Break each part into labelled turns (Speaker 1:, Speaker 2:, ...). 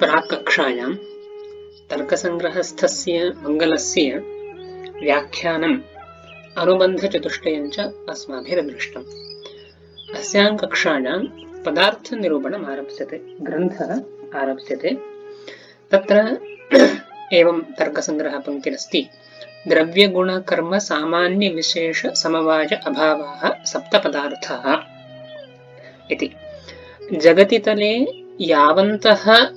Speaker 1: प्राक्कक्षायां तर्कसङ्ग्रहस्थस्य मङ्गलस्य व्याख्यानम् अनुबन्धचतुष्टयं च अस्माभिर्दृष्टम्। अस्यां कक्षायां पदार्थनिरूपणम् आरप्स्यते, ग्रन्थः आरप्स्यते। तत्र एवं तर्कसङ्ग्रहपङ्क्तिरस्ति। द्रव्यगुणकर्म सामान्यविशेष समवाय अभावाः सप्तपदार्थाः इति। जगति तले यावन्तः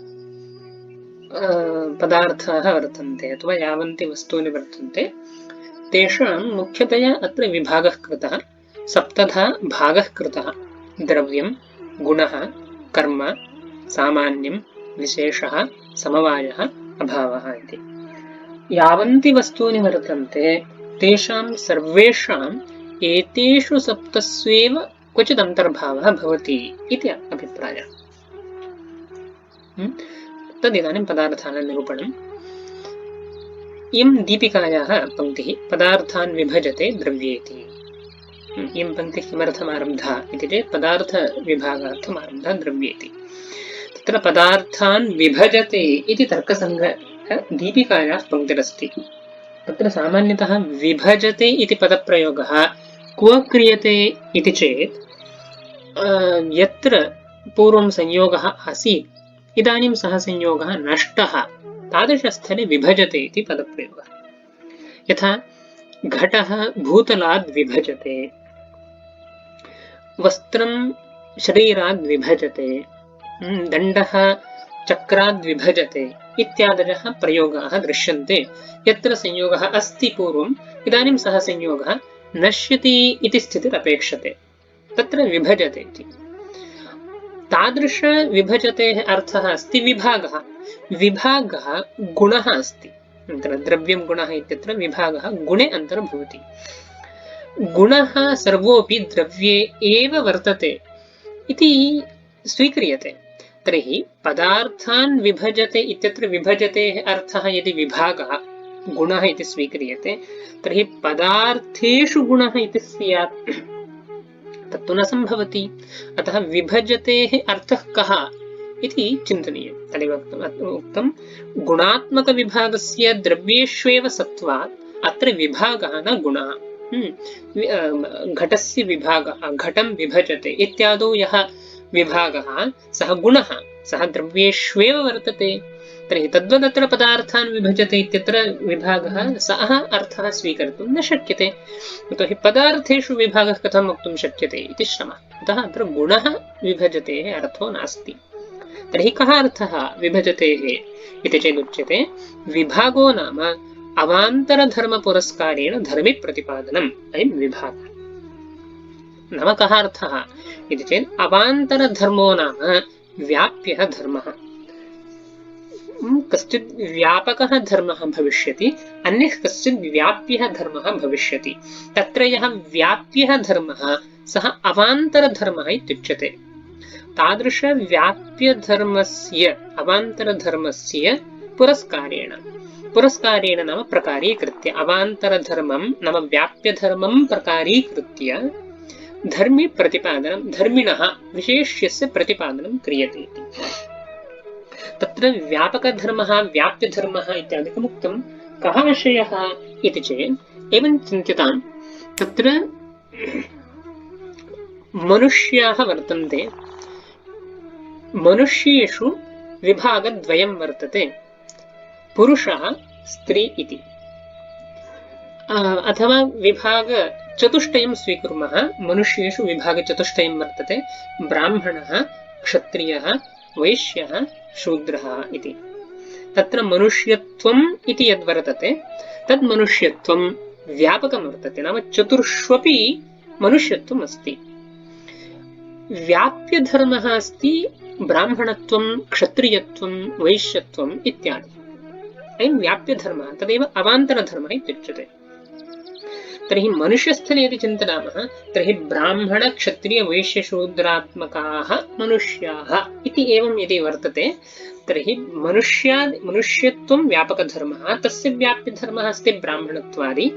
Speaker 1: पदार्थाः वर्तन्ते अथवा यावन्ति वस्तूनि वर्तन्ते तेषां मुख्यतया अत्र विभागः कृतः, सप्तधा भागः कृतः। द्रव्यं, गुणः, कर्म, सामान्यं, विशेषः, समवायः, अभावः इति। यावन्ति वस्तूनि वर्तन्ते तेषां सर्वेषाम् एतेषु सप्तस्वेव क्वचित् अन्तर्भावः भवति इति अभिप्रायः। तदिदानीं पदार्थानां निरूपणम्। इयं दीपिकायाः पङ्क्तिः पदार्थान् विभजते द्रव्येति। इयं पङ्क्तिः किमर्थमारब्धा इति चेत् पदार्थविभागार्थम् आरब्धा द्रव्येति। तत्र पदार्थान् विभजते इति तर्कसङ्ग्रहदीपिकायाः पङ्क्तिरस्ति। तत्र सामान्यतः विभजते इति पदप्रयोगः क्व क्रियते इति चेत् यत्र पूर्वं संयोगः आसीत् इदानीं सः संयोगः नष्टः, तादृशस्थले विभजते इति पदप्रयोगः। यथा घटः भूतलाद् विभजते, वस्त्रं शरीराद् विभजते, दण्डः चक्राद् विभजते इत्यादयः प्रयोगाः दृश्यन्ते। यत्र संयोगः अस्ति पूर्वम्, इदानीं सः संयोगः नश्यति इति स्थितिरपेक्षते, तत्र विभजते इति। तादृश विभजतेः अर्थः अस्ति विभागः। विभागः गुणः अस्ति। द्रव्यं गुणः इत्यत्र विभागः गुणे अन्तर्भवति। गुणः सर्वोऽपि द्रव्ये एव वर्तते इति स्वीक्रियते। तर्हि पदार्थान् विभजते इत्यत्र विभजतेः अर्थः यदि विभागः गुणः इति स्वीक्रियते, तर्हि पदार्थेषु गुणः इति स्यात्, तत्तु न सम्भवति। अतः विभजतेः अर्थः कः इति चिन्तनीयं। तदेव उक्तं गुणात्मकविभागस्य द्रव्येष्वेव सत्त्वात् अत्र विभागः न गुणः। घटस्य विभागः, घटं विभजते इत्यादौ यः विभागः सः गुणः, सः द्रव्येष्वेव वर्तते। तर्हि तद्वदत्र पदार्थान् विभजते इत्यत्र विभागः सः अर्थः स्वीकर्तुं न शक्यते। यतोहि पदार्थेषु विभागः कथं वक्तुं शक्यते इति श्रमः। अतः अत्र गुणः विभजतेः अर्थो नास्ति। तर्हि कः अर्थः विभजतेः इति चेदुच्यते विभागो नाम अवान्तरधर्मपुरस्कारेण धर्मिप्रतिपादनम्। अयं विभागः नाम कः अर्थः इति चेत् अवान्तरधर्मो नाम व्याप्यः धर्मः। कश्चित् व्यापकः धर्मः भविष्यति, अन्यः कश्चित् व्याप्यः धर्मः भविष्यति। तत्र यः व्याप्यः धर्मः सः अवान्तरधर्मः इत्युच्यते। तादृशव्याप्यधर्मस्य अवान्तरधर्मस्य पुरस्कारेण नाम प्रकारीकृत्य, अवान्तरधर्मं नाम व्याप्यधर्मं प्रकारीकृत्य धर्मी प्रतिपादनं, धर्मिणः विशेष्यस्य प्रतिपादनं क्रियते इति। तत्र व्यापकधर्मः व्याप्यधर्मः इत्यादिकमुक्तं। कः विषयः इति चेत् एवं चिन्त्यताम्। तत्र मनुष्याः वर्तन्ते, मनुष्येषु विभागद्वयं वर्तते, पुरुषः स्त्री इति। अथवा विभागचतुष्टयं स्वीकुर्मः। मनुष्येषु विभागचतुष्टयं वर्तते, ब्राह्मणः, क्षत्रियः, वैश्यः, शूद्रः इति। तत्र मनुष्यत्वम् इति यद्वर्तते तद् मनुष्यत्वं व्यापकं वर्तते, नाम चतुर्ष्वपि मनुष्यत्वम् अस्ति। व्याप्यधर्मः अस्ति ब्राह्मणत्वं, क्षत्रियत्वं, वैश्यत्वम् इत्यादि। अयं व्याप्यधर्मः, तदेव अवान्तरधर्मः इत्युच्यते। तर्हि मनुष्यस्थले यदि चिन्तयामः तर्हि ब्राह्मण, क्षत्रिय, वैश्यशूद्रात्मकाः मनुष्याः इति एवं यदि वर्तते, तर्हि मनुष्यत्वं व्यापकधर्मः, तस्य व्याप्यधर्मः अस्ति ब्राह्मणत्वादि।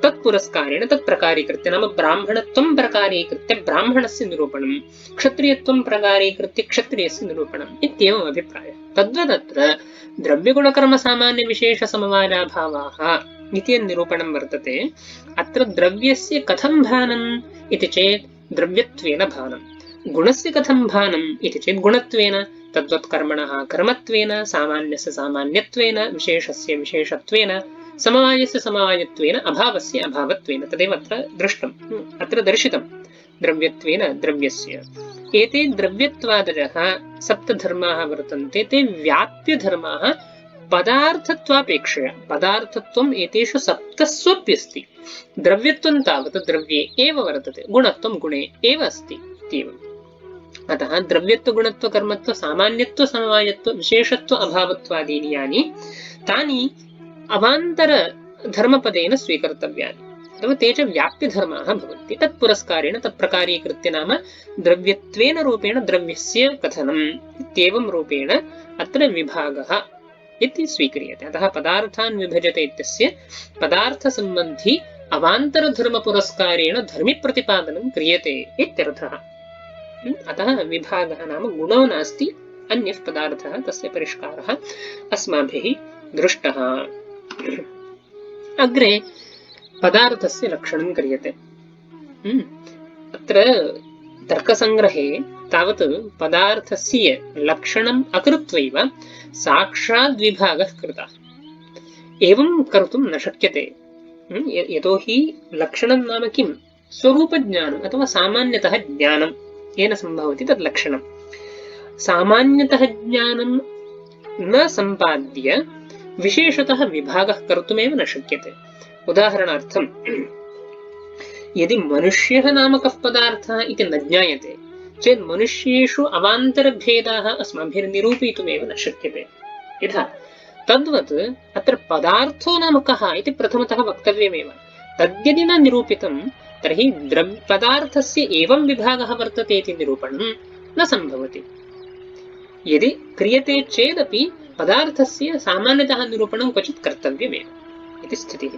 Speaker 1: तत्पुरस्कारेण तत्प्रकारीकृत्य नाम ब्राह्मणत्वं प्रकारीकृत्य ब्राह्मणस्य निरूपणं, क्षत्रियत्वं प्रकारीकृत्य क्षत्रियस्य निरूपणम् इत्येवम् अभिप्रायः। तद्वदत्र द्रव्यगुणकर्मसामान्यविशेषसमवायाभावाः इति निरूपणं वर्तते। अत्र द्रव्यस्य कथं भानम् इति चेत् द्रव्यत्वेन भानम्, गुणस्य कथं भानम् इति चेत् गुणत्वेन, तद्वत् कर्मणः कर्मत्वेन, सामान्यस्य सामान्यत्वेन, विशेषस्य विशेषत्वेन, समवायस्य समवायत्वेन, अभावस्य अभावत्वेन। तदेव अत्र दृष्टम्, अत्र दर्शितम् द्रव्यत्वेन द्रव्यस्य। एते द्रव्यत्वादयः सप्तधर्माः वर्तन्ते, ते व्याप्यधर्माः पदार्थत्वापेक्षया। पदार्थत्वम् एतेषु सप्तस्वप्यस्ति, द्रव्यत्वं तावत् द्रव्ये एव वर्तते, गुणत्वं गुणे एव अस्ति इत्येवम्। अतः द्रव्यत्व गुणत्व कर्मत्व सामान्यत्व समवायत्व विशेषत्व अभावत्वादीनि यानि तानि अवान्तर धर्मपदेन स्वीकर्तव्यानि, अथवा ते च व्याप्यधर्माः भवन्ति। तत्पुरस्कारेण तत्प्रकारीकृत्य नाम द्रव्यत्वेन रूपेण द्रव्यस्य कथनम् इत्येवं रूपेण अत्र विभागः इति स्वीक्रियते। अतः पदार्थान् विभजते इत्यस्य पदार्थसम्बन्धी अवान्तरधर्मपुरस्कारेण धर्मिप्रतिपादनं क्रियते इत्यर्थः। अतः विभागः नाम गुणो नास्ति, अन्यः पदार्थः, तस्य परिष्कारः अस्माभिः दृष्टः। अग्रे पदार्थस्य लक्षणं क्रियते। अत्र तर्कसङ्ग्रहे तावत् पदार्थस्य लक्षणम् अकृत्वैव साक्षात् विभागः कृतः। एवं कर्तुं न शक्यते, यतोहि लक्षणं नाम किं? स्वरूपज्ञानम् अथवा सामान्यतः ज्ञानं येन सम्भवति तद् लक्षणम्। सामान्यतः ज्ञानं न सम्पाद्य विशेषतः विभागः कर्तुमेव न शक्यते। उदाहरणार्थं यदि मनुष्यः नामकः पदार्थः इति न ज्ञायते चेत् मनुष्येषु अवान्तरभेदाः अस्माभिर्निरूपयितुमेव न शक्यते। यथा तद्वत् अत्र पदार्थो नाम कः इति प्रथमतः वक्तव्यमेव। तद्यदि न निरूपितं तर्हि पदार्थस्य एवं विभागः वर्तते इति निरूपणं न सम्भवति। यदि क्रियते चेदपि पदार्थस्य सामान्यतः निरूपणं क्वचित् कर्तव्यमेव इति स्थितिः।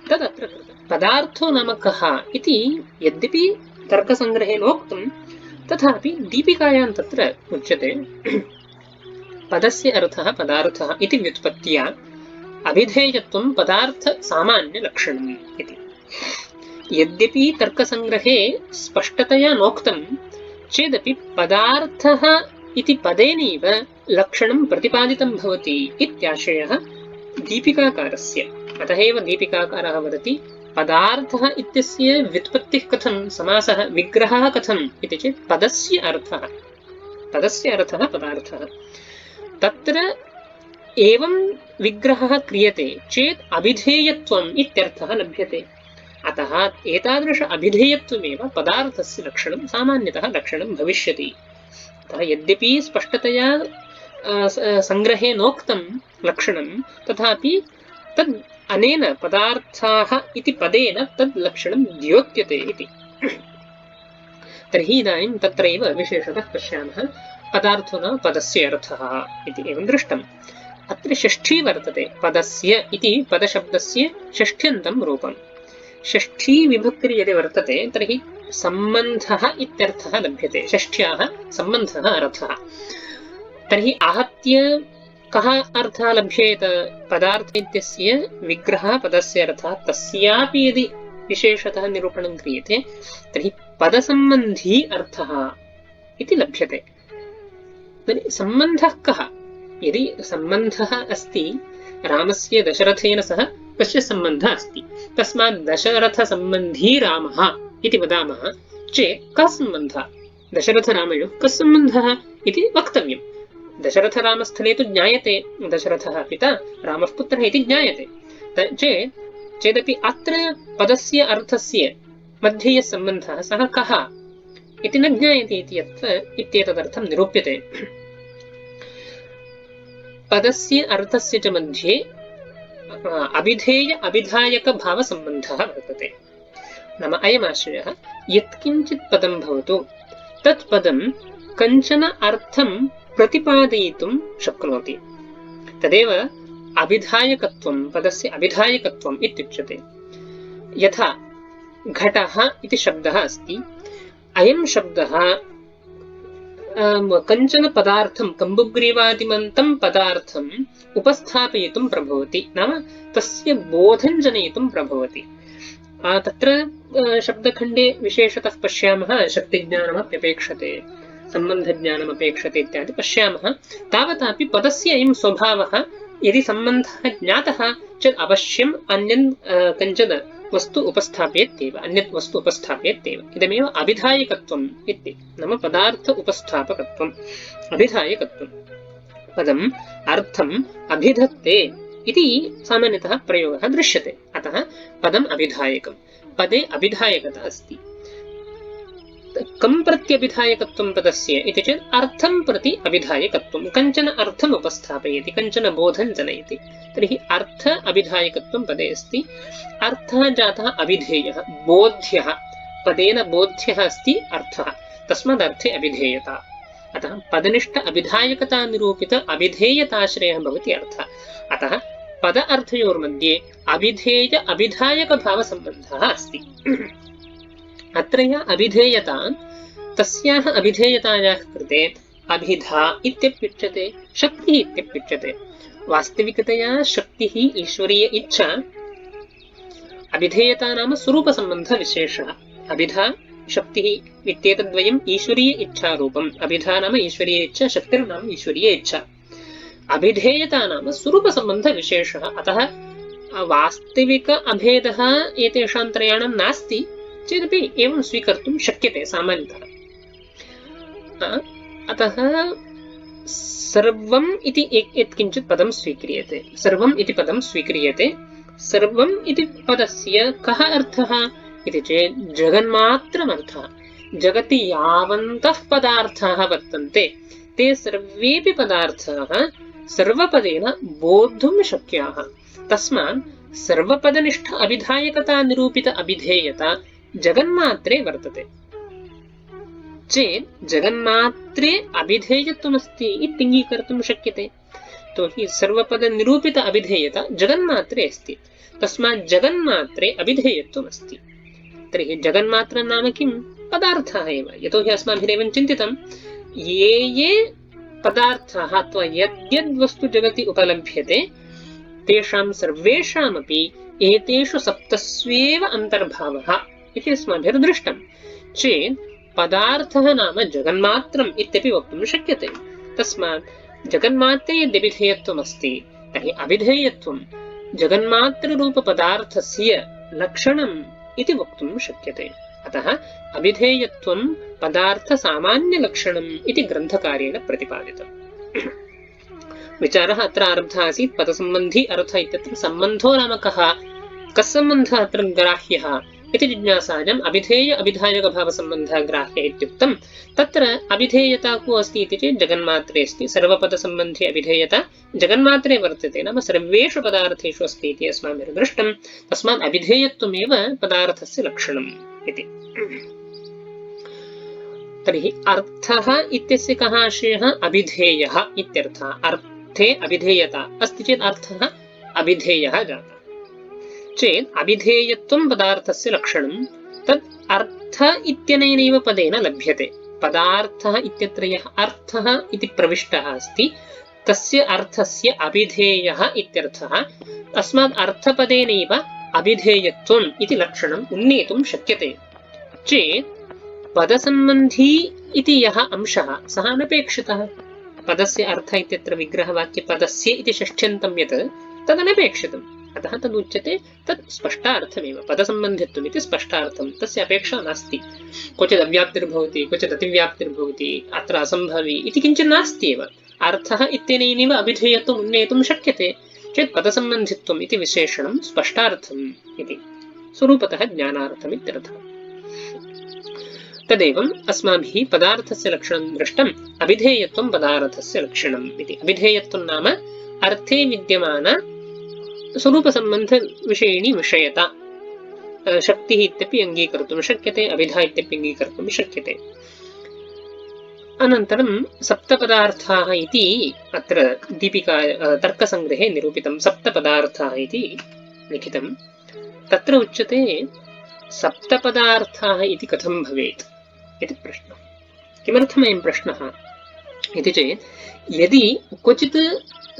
Speaker 1: तदत्र कृतं। पदार्थो नाम कः इति यद्यपि तर्कसङ्ग्रहे नोक्तं तथापि दीपिकायां तत्र उच्यते। पदस्य अर्थः पदार्थः इति व्युत्पत्त्या अभिधेयत्वं पदार्थ सामान्य लक्षणम् इति। यद्यपि तर्कसङ्ग्रहे स्पष्टतया नोक्तं चेदपि पदार्थः इति पदेनैव लक्षणं प्रतिपादितं भवति इत्याशयः दीपिकाकारस्य। अतः एव दीपिकाकारः वदति पदार्थः इत्यस्य व्युत्पत्तिः कथं, समासः विग्रहः कथम् इति चेत् पदस्य अर्थः पदार्थः। तत्र एवं विग्रहः क्रियते चेत् अभिधेयत्वम् इत्यर्थः लभ्यते। अतः एतादृश अभिधेयत्वमेव पदार्थस्य लक्षणं सामान्यतः लक्षणं भविष्यति। अतः यद्यपि स्पष्टतया सङ्ग्रहे नोक्तं लक्षणं तथापि तद् अनेन पदार्थाः इति पदेन तद् लक्षणं द्योत्यते इति। तर्हि इदानीं तत्रैव विशेषतः पश्यामः पदार्थो नाम पदस्य अर्थः इति एवं दृष्टम्। अत्र षष्ठी वर्तते। पदस्य इति पदशब्दस्य षष्ठ्यन्तं रूपम्। षष्ठी विभक्तिर् यदि वर्तते तर्हि सम्बन्धः इत्यर्थः लभ्यते। षष्ठ्याः सम्बन्धः अर्थः। तर्हि आहत्य कः अर्थः लभ्येत? पदार्थ इत्यस्य विग्रहः पदस्य अर्थः, तस्यापि यदि विशेषतः निरूपणं क्रियते तर्हि पदसम्बन्धी अर्थः इति लभ्यते। तर्हि सम्बन्धः कः? यदि सम्बन्धः अस्ति रामस्य दशरथेन सह कश्चित् सम्बन्धः अस्ति, तस्मात् दशरथसम्बन्धी रामः इति वदामः चेत् कः सम्बन्धः? दशरथरामयोः कः सम्बन्धः इति वक्तव्यम्। दशरथरामस्थले तु ज्ञायते दशरथः पिता रामः पुत्रः इति ज्ञायते चेदपि अत्र पदस्य अर्थस्य मध्ये यः सम्बन्धः सः कः इति न ज्ञायते इत्येतदर्थं निरूप्यते। पदस्य अर्थस्य च मध्ये अभिधेय अभिधायक भावसम्बन्धः वर्तते। नाम अयमाश्रयः यत्किञ्चित् पदं भवतु तत् पदं कञ्चन अर्थं प्रतिपादयितुं शक्नोति। तदेव अभिधायकत्वं, पदस्य अभिधायकत्वम् इत्युच्यते। यथा घटः इति शब्दः अस्ति, अयं शब्दः कञ्चन पदार्थं कम्बुग्रीवादिमन्तं पदार्थम् उपस्थापयितुं प्रभवति, नाम तस्य बोधं जनयितुं प्रभवति। तत्र शब्दखण्डे विशेषतः पश्यामः शक्तिज्ञानमप्यपेक्षते, सम्बन्धज्ञानमपेक्षते इत्यादि पश्यामः। तावतापि पदस्य अयं स्वभावः, यदि सम्बन्धः ज्ञातः चेत् अवश्यम् अन्यन् कञ्चन वस्तु उपस्थापयत्येव, अन्यत् वस्तु उपस्थापयत्येव। इदमेव अभिधायकत्वम् इति, नाम पदार्थ उपस्थापकत्वम्, अभिधायकत्वम्। पदम् अर्थम् अभिधत्ते इति सामान्यतः प्रयोगः दृश्यते, अतः पदम् अभिधायकम्। पदे अभिधायकता अस्ति। कं प्रति अभिधायकत्वं पदस्य इति चेत् अर्थं प्रति अभिधायकत्वं, कञ्चन अर्थम् उपस्थापयति, कञ्चन बोधं जनयति। तर्हि अर्थ अभिधायकत्वं पदे अस्ति। अर्थः जातः अभिधेयः, बोध्यः, पदेन बोध्यः अस्ति अर्थः, तस्माद् अर्थे अभिधेयता। अतः पदनिष्ठ अभिधायकता निरूपित अभिधेयताश्रयः भवति अर्थः। अतः पद अर्थयोर्मध्ये अभिधेय अभिधायक भावसम्बन्धः अस्ति। अत्र या अभिधेयता, तस्याः अभिधेयतायाः कृते अभिधा इत्यप्युच्यते, शक्तिः इत्यप्युच्यते। वास्तविकतया शक्तिः ईश्वरीय इच्छा, अभिधेयता नाम स्वरूपसम्बन्धविशेषः। अभिधा शक्तिः इत्येतद्वयम् ईश्वरीय इच्छारूपम्। अभिधा नाम ईश्वरीय इच्छा, शक्तिर्नाम ईश्वरीय इच्छा। अभिधेयता नाम स्वरूपसम्बन्धविशेषः। अतः वास्तविक अभेदः एतेषां त्रयाणां नास्ति चेदपि एवं स्वीकर्तुं शक्यते सामान्यतः। अतः सर्वम् इति यत्किञ्चित् पदं स्वीक्रियते, सर्वम् इति पदं स्वीक्रियते। सर्वम् इति पदस्य कः अर्थः इति चेत् जगन्मात्रमर्थः। जगति यावन्तः पदार्थाः वर्तन्ते ते सर्वेऽपि पदार्थाः सर्वपदेन बोद्धुं शक्याः। तस्मात् सर्वपदनिष्ठ अभिधायकता निरूपित अभिधेयता जगन्मात्रे वर्तते चेत् जगन्मात्रे अभिधेयत्वमस्ति इत्यङ्गीकर्तुं शक्यते। तो हि सर्वपदनिरूपित अभिधेयता जगन्मात्रे अस्ति, तस्मात् जगन्मात्रे अभिधेयत्वमस्ति। तर्हि जगन्मात्रं नाम किं? पदार्थाः एव। यतोहि अस्माभिरेवं चिन्तितं ये ये पदार्थाः अथवा यद्यद्वस्तु जगति उपलभ्यते तेषां सर्वेषामपि एतेषु सप्तस्वेव अन्तर्भावः इति अस्माभिर्दृष्टं चेत् पदार्थः नाम जगन्मात्रम् इत्यपि वक्तुं शक्यते। तस्मात् जगन्मात्रे यद्यभिधेयत्वमस्ति तर्हि अभिधेयत्वं जगन्मात्ररूपपदार्थस्य लक्षणम् इति वक्तुं शक्यते। अतः अभिधेयत्वं पदार्थसामान्यलक्षणम् इति ग्रन्थकारेण प्रतिपादितम्। विचारः अत्र आरब्धः आसीत् पदसम्बन्धी अर्थ इत्यत्र सम्बन्धो नाम कः, कः सम्बन्धः अत्र ग्राह्यः इति जिज्ञासायाम् अभिधेय अभिधायकभावसम्बन्धः ग्राह्यः इत्युक्तं। तत्र अभिधेयता को अस्ति इति चेत् जगन्मात्रे अस्ति। सर्वपदसम्बन्धी अभिधेयता जगन्मात्रे वर्तते, नाम सर्वेषु पदार्थेषु अस्ति इति अस्माभिर्दृष्टं। तस्मात् अभिधेयत्वमेव पदार्थस्य लक्षणम् इति। तर्हि अर्थः इत्यस्य कः आशयः? अभिधेयः इत्यर्थः। अर्थे अभिधेयता अस्ति चेत् अर्थः अभिधेयः जातः चेत् अभिधेयत्वं पदार्थस्य लक्षणं, तत् अर्थ इत्यनेनैव पदेन लभ्यते। पदार्थः इत्यत्र यः अर्थः इति प्रविष्टः अस्ति तस्य अर्थस्य अभिधेयः इत्यर्थः। अस्मात् अर्थपदेनैव अभिधेयत्वम् इति लक्षणम् उन्नेतुं शक्यते चेत् पदसम्बन्धी इति यः अंशः सः अनपेक्षितः। पदस्य अर्थ इत्यत्र विग्रहवाक्यपदस्य इति षष्ठ्यन्तं यत् तदनपेक्षितम्। अतः तदुच्यते तत् स्पष्टार्थमेव। पदसम्बन्धित्वम् इति स्पष्टार्थं, तस्य अपेक्षा नास्ति। क्वचित् अव्याप्तिर्भवति, क्वचित् अतिव्याप्तिर्भवति, अत्र असम्भवी इति किञ्चित् नास्ति एव। अर्थः इत्यनेनैव अभिधेयत्वम् उन्नेतुं शक्यते चेत् पदसम्बन्धित्वम् इति विशेषणं स्पष्टार्थम् इति, स्वरूपतः ज्ञानार्थम् इत्यर्थः। तदेवं अस्माभिः पदार्थस्य लक्षणं दृष्टम्। अभिधेयत्वं पदार्थस्य लक्षणम् इति। अभिधेयत्वं नाम अर्थे विद्यमान स्वरूपसम्बन्धविषयिणी विषयता। शक्तिः इत्यपि अङ्गीकर्तुं शक्यते, अभिधा इत्यपि अङ्गीकर्तुं शक्यते। अनन्तरं सप्तपदार्थाः इति अत्र दीपिका तर्कसङ्ग्रहे निरूपितं। सप्तपदार्थाः इति लिखितं। तत्र उच्यते सप्तपदार्थाः इति कथं भवेत् इति प्रश्नः। किमर्थमयं प्रश्नः इति चेत् यदि क्वचित्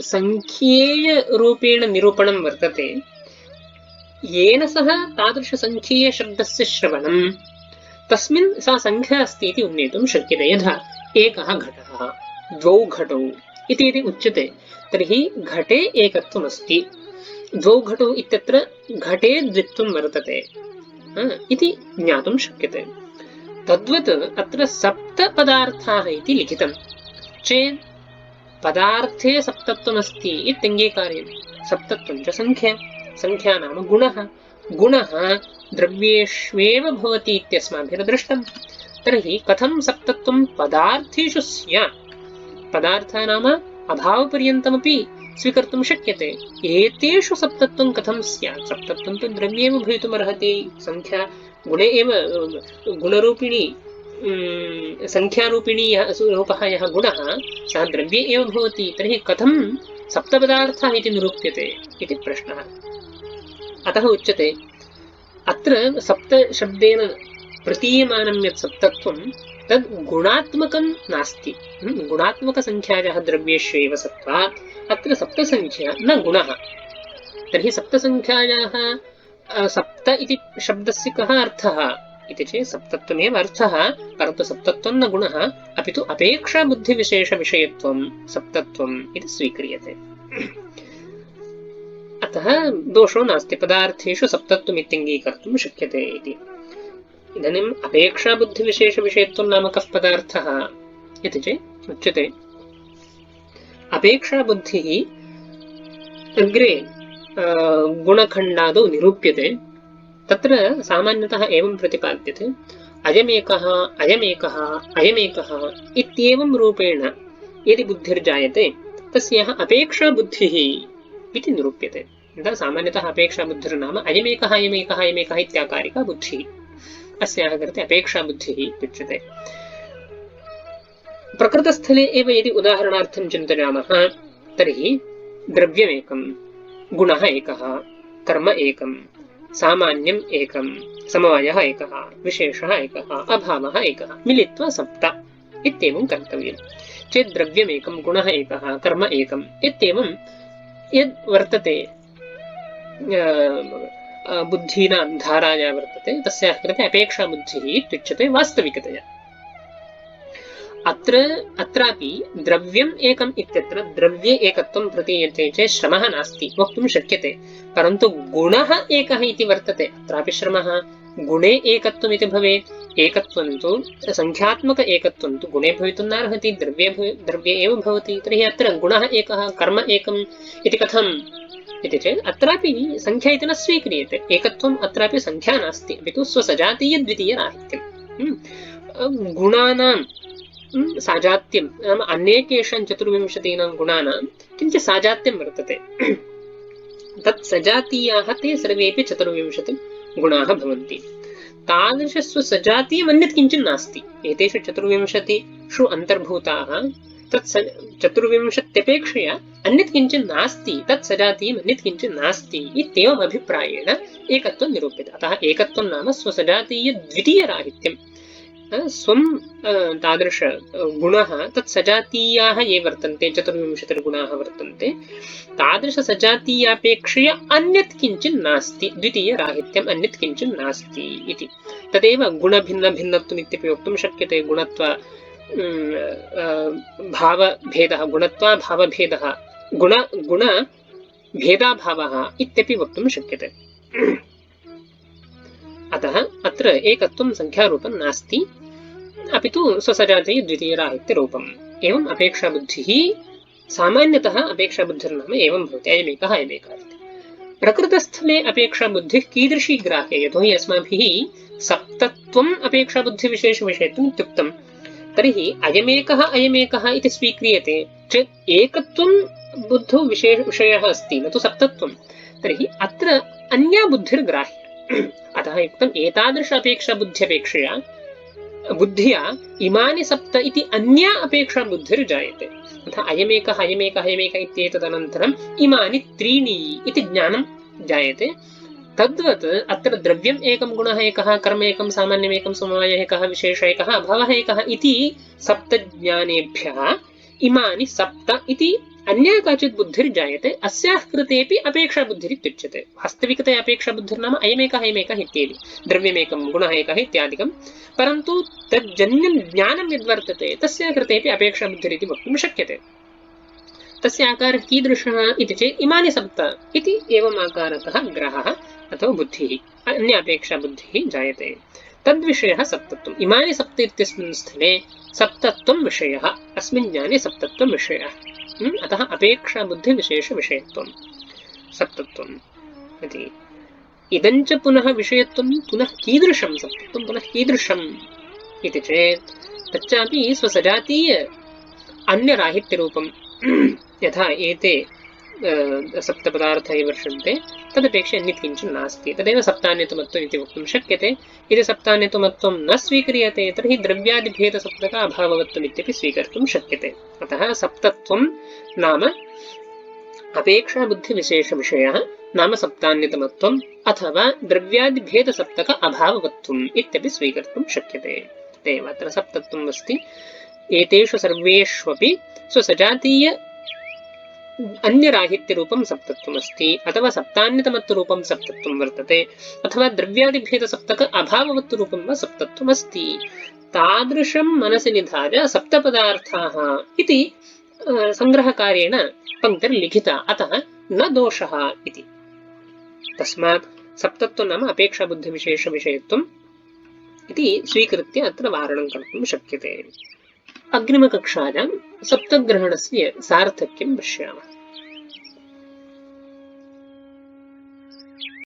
Speaker 1: संख्येयरूपेण निरूपणं वर्तते, येन सह तादृशसंख्येयशब्दस्य श्रवणं तस्मिन् सा संख्या अस्ति इति उन्नेतुं शक्यते। यथा एकः घटः, द्वौ घटौ इति यदि उच्यते तर्हि घटे एकत्वमस्ति, द्वौ घटौ इत्यत्र घटे द्वित्वं वर्तते इति ज्ञातुं शक्यते। तद्वत् अत्र सप्तपदार्थाः इति लिखितं चेत् पदार्थे सप्तत्वमस्ति इत्यङ्गीकार्यं। सप्तत्वं च संख्या, संख्या नाम गुणः, गुणः द्रव्येष्वेव भवति इत्यस्माभिर्दृष्टं। तर्हि कथं सप्तत्वं पदार्थेषु स्यात्? पदार्थः नाम अभावपर्यन्तमपि स्वीकर्तुं शक्यते। एतेषु सप्तत्वं कथं स्यात्? सप्तत्वं तु द्रव्ये एव भवितुमर्हति। संख्या गुणे एव, गुणरूपिणी संख्यारूपिणी यः रूपः यः गुणः सः द्रव्ये एव भवति। तर्हि कथं सप्तपदार्थः इति निरूप्यते इति प्रश्नः। अतः उच्यते अत्र सप्तशब्देन प्रतीयमानं यत् सप्तत्वं तद् गुणात्मकं नास्ति। गुणात्मकसंख्यायाः द्रव्येष्वेव सत्त्वात् अत्र सप्तसंख्या न गुणः। तर्हि सप्तसंख्यायाः सप्त इति शब्दस्य कः अर्थः इति चेत् सप्तत्वमेव अर्थः, परन्तु सप्तत्वं न गुणः, अपि तु अपेक्षाबुद्धिविशेषविषयत्वं सप्तत्वम् इति स्वीक्रियते। अतः दोषो नास्ति, पदार्थेषु सप्तत्वम् इत्यङ्गीकर्तुं शक्यते इति। इदानीम् अपेक्षाबुद्धिविशेषविषयत्वं नाम कः पदार्थः इति चेत् उच्यते अपेक्षाबुद्धिः अग्रे गुणखण्डादौ निरूप्यते। तत्र सामान्यतः एवं प्रतिपाद्यते अयमेकः अयमेकः अयमेकः इत्येवं रूपेण यदि बुद्धिर्जायते तस्याः अपेक्षाबुद्धिः इति निरूप्यते। सामान्यतः अपेक्षाबुद्धिर्नाम अयमेकः अयमेकः अयमेकः इत्याकारिका बुद्धिः, अस्याः कृते अपेक्षाबुद्धिः इत्युच्यते। प्रकृतस्थले एव यदि उदाहरणार्थं चिन्तयामः तर्हि द्रव्यमेकं, गुणः एकः, कर्म एकं, सामान्यम् एकं, समवायः एकः, विशेषः एकः, अभावः एकः, मिलित्वा सप्त इत्येवं कर्तव्यं चेत् द्रव्यमेकं, गुणः एकः, कर्म एकम् इत्येवं यद् वर्तते बुद्धीनां धाराया वर्तते तस्याः कृते अपेक्षाबुद्धिः इत्युच्यते वास्तविकतया। अत्रापि द्रव्यम् एकम् इत्यत्र द्रव्ये एकत्वं प्रतीयते चेत् श्रमः नास्ति वक्तुं शक्यते, परन्तु गुणः एकः इति वर्तते, अत्रापि श्रमः। गुणे एकत्वम् इति भवेत्, एकत्वं तु संख्यात्मक एकत्वं तु गुणे भवितुं नार्हति, द्रव्ये एव भवति। तर्हि अत्र गुणः एकः, कर्म एकम् इति कथम् इति चेत् अत्रापि संख्या इति न स्वीक्रियते। एकत्वम् अत्रापि संख्या नास्ति, अपि तु स्वसजातीयद्वितीयराहित्यम्। गुणानां साजात्यं नाम अनेकेषां चतुर्विंशतीनां गुणानां किञ्चित् साजात्यं वर्तते। तत् सजातीयाः ते सर्वेपि 24 गुणाः भवन्ति। तादृशस्वसजातीयम् अन्यत् किञ्चित् नास्ति। एतेषु 24 अन्तर्भूताः तत् 24 अन्यत् किञ्चित् नास्ति, तत् सजातीयम् अन्यत् किञ्चित् नास्ति इत्येवम् अभिप्रायेण एकत्वं निरूप्यते। अतः एकत्वं नाम स्वसजातीयद्वितीयराहित्यम्। स्वं तादृश गुणः तत् सजातीयाः ये वर्तन्ते, 24 गुणाः वर्तन्ते, तादृश सजातीयापेक्षया अन्यत् किञ्चित् नास्ति, द्वितीयराहित्यम् अन्यत् किञ्चित् नास्ति इति। तदेव गुणभिन्नभिन्नत्वम् इत्यपि वक्तुं शक्यते। गुणत्व भावभेदः, गुणत्वा भावभेदः, गुण भेदाभावः इत्यपि वक्तुं शक्यते। अतः अत्र एकत्वं संख्यारूपं नास्ति, अपि तु स्वसजातीय द्वितीयराहित्यरूपम्। एवम् अपेक्षाबुद्धिः सामान्यतः अपेक्षाबुद्धिर्नाम एवं भवति, अयमेकः अयमेकः इति। प्रकृतस्थले अपेक्षाबुद्धिः कीदृशी ग्राह्य? यतोहि अस्माभिः सप्तत्वम् अपेक्षाबुद्धिविशेषविषयत्वम् इत्युक्तं, तर्हि अयमेकः अयमेकः इति स्वीक्रियते चेत् एकत्वं बुद्धौ विषयः अस्ति, न तु सप्तत्वं। तर्हि अत्र अन्या बुद्धिर्ग्राह्या। अतः युक्तम् एतादृश अपेक्षाबुद्ध्यपेक्षया बुद्धिया इमानि सप्त इति अन्या अपेक्षाबुद्धिर्जायते। तथा अयमेकः अयमेकः अयमेकः इत्येतदनन्तरम् इमानि त्रीणि इति ज्ञानं जायते। तद्वत् अत्र द्रव्यम् एकं गुणः एकः कर्म एकं सामान्यम् एकं समवायः एकः विशेषः एकः अभावः एकः इति सप्तज्ञानेभ्यः इमानि सप्त इति अन्या काचित् बुद्धिर्जायते अस्याः कृतेऽपि अपेक्षा बुद्धिरित्युच्यते। वास्तविकतया अपेक्षा बुद्धिर्नाम अयमेकः इत्येति द्रव्यमेकं गुणः एकः इत्यादिकं, परन्तु तज्जन्यं ज्ञानं यद्वर्तते तस्य कृतेऽपि अपेक्षा बुद्धिरिति वक्तुं शक्यते। तस्य आकारः कीदृशः इति चेत् इमानि सप्त इति एवम् आकारतः ग्रहः अथवा बुद्धिः अन्यापेक्षा बुद्धिः जायते। तद्विषयः सप्तत्वम्। इमानि सप्त इत्यस्मिन् स्थले सप्तत्वं विषयः, अस्मिन् ज्ञाने सप्तत्वं विषयः। अतः अपेक्षा बुद्धिविशेष विषयत्वं सप्तत्वम् इति। इदञ्च पुनः विषयत्वं पुनः कीदृशं सप्तत्वं पुनः कीदृशम् इति चेत् तच्चापि स्वसजातीय अन्यराहित्यरूपं यथा एते सप्तपदार्थाः वर्षन्ते तदपेक्षया अन्यत् किञ्चित् नास्ति। तदेव सप्तान्यतमत्वम् इति वक्तुं शक्यते। यदि सप्तान्यतमत्वं न स्वीक्रियते तर्हि द्रव्यादिभेदसप्तक अभाववत्वम् इत्यपि स्वीकर्तुं शक्यते। अतः सप्तत्वं नाम अपेक्षा बुद्धिविशेषविषयः नाम सप्तान्यतमत्वम् अथवा द्रव्यादिभेदसप्तक अभाववत्वम् इत्यपि स्वीकर्तुं शक्यते। तदेव अत्र सप्तत्वम् अस्ति। एतेषु सर्वेष्वपि स्वसजातीय अन्यराहित्यरूपं सप्तत्वमस्ति, अथवा सप्तान्यतमत्वरूपं सप्तत्वं वर्तते, अथवा द्रव्यादिभेदसप्तक अभाववत्वरूपं वा सप्तत्वमस्ति। तादृशं मनसि निधाय सप्तपदार्थाः इति संग्रहकार्येण पङ्क्तिर्लिखिता, अतः न दोषः इति। तस्मात् सप्तत्वं नाम अपेक्षाबुद्धिविशेषविषयत्वम् इति स्वीकृत्य अत्र वारणं कर्तुं शक्यते। अग्रिमकक्षायां सप्तग्रहणस्य सार्थक्यं पश्यामः।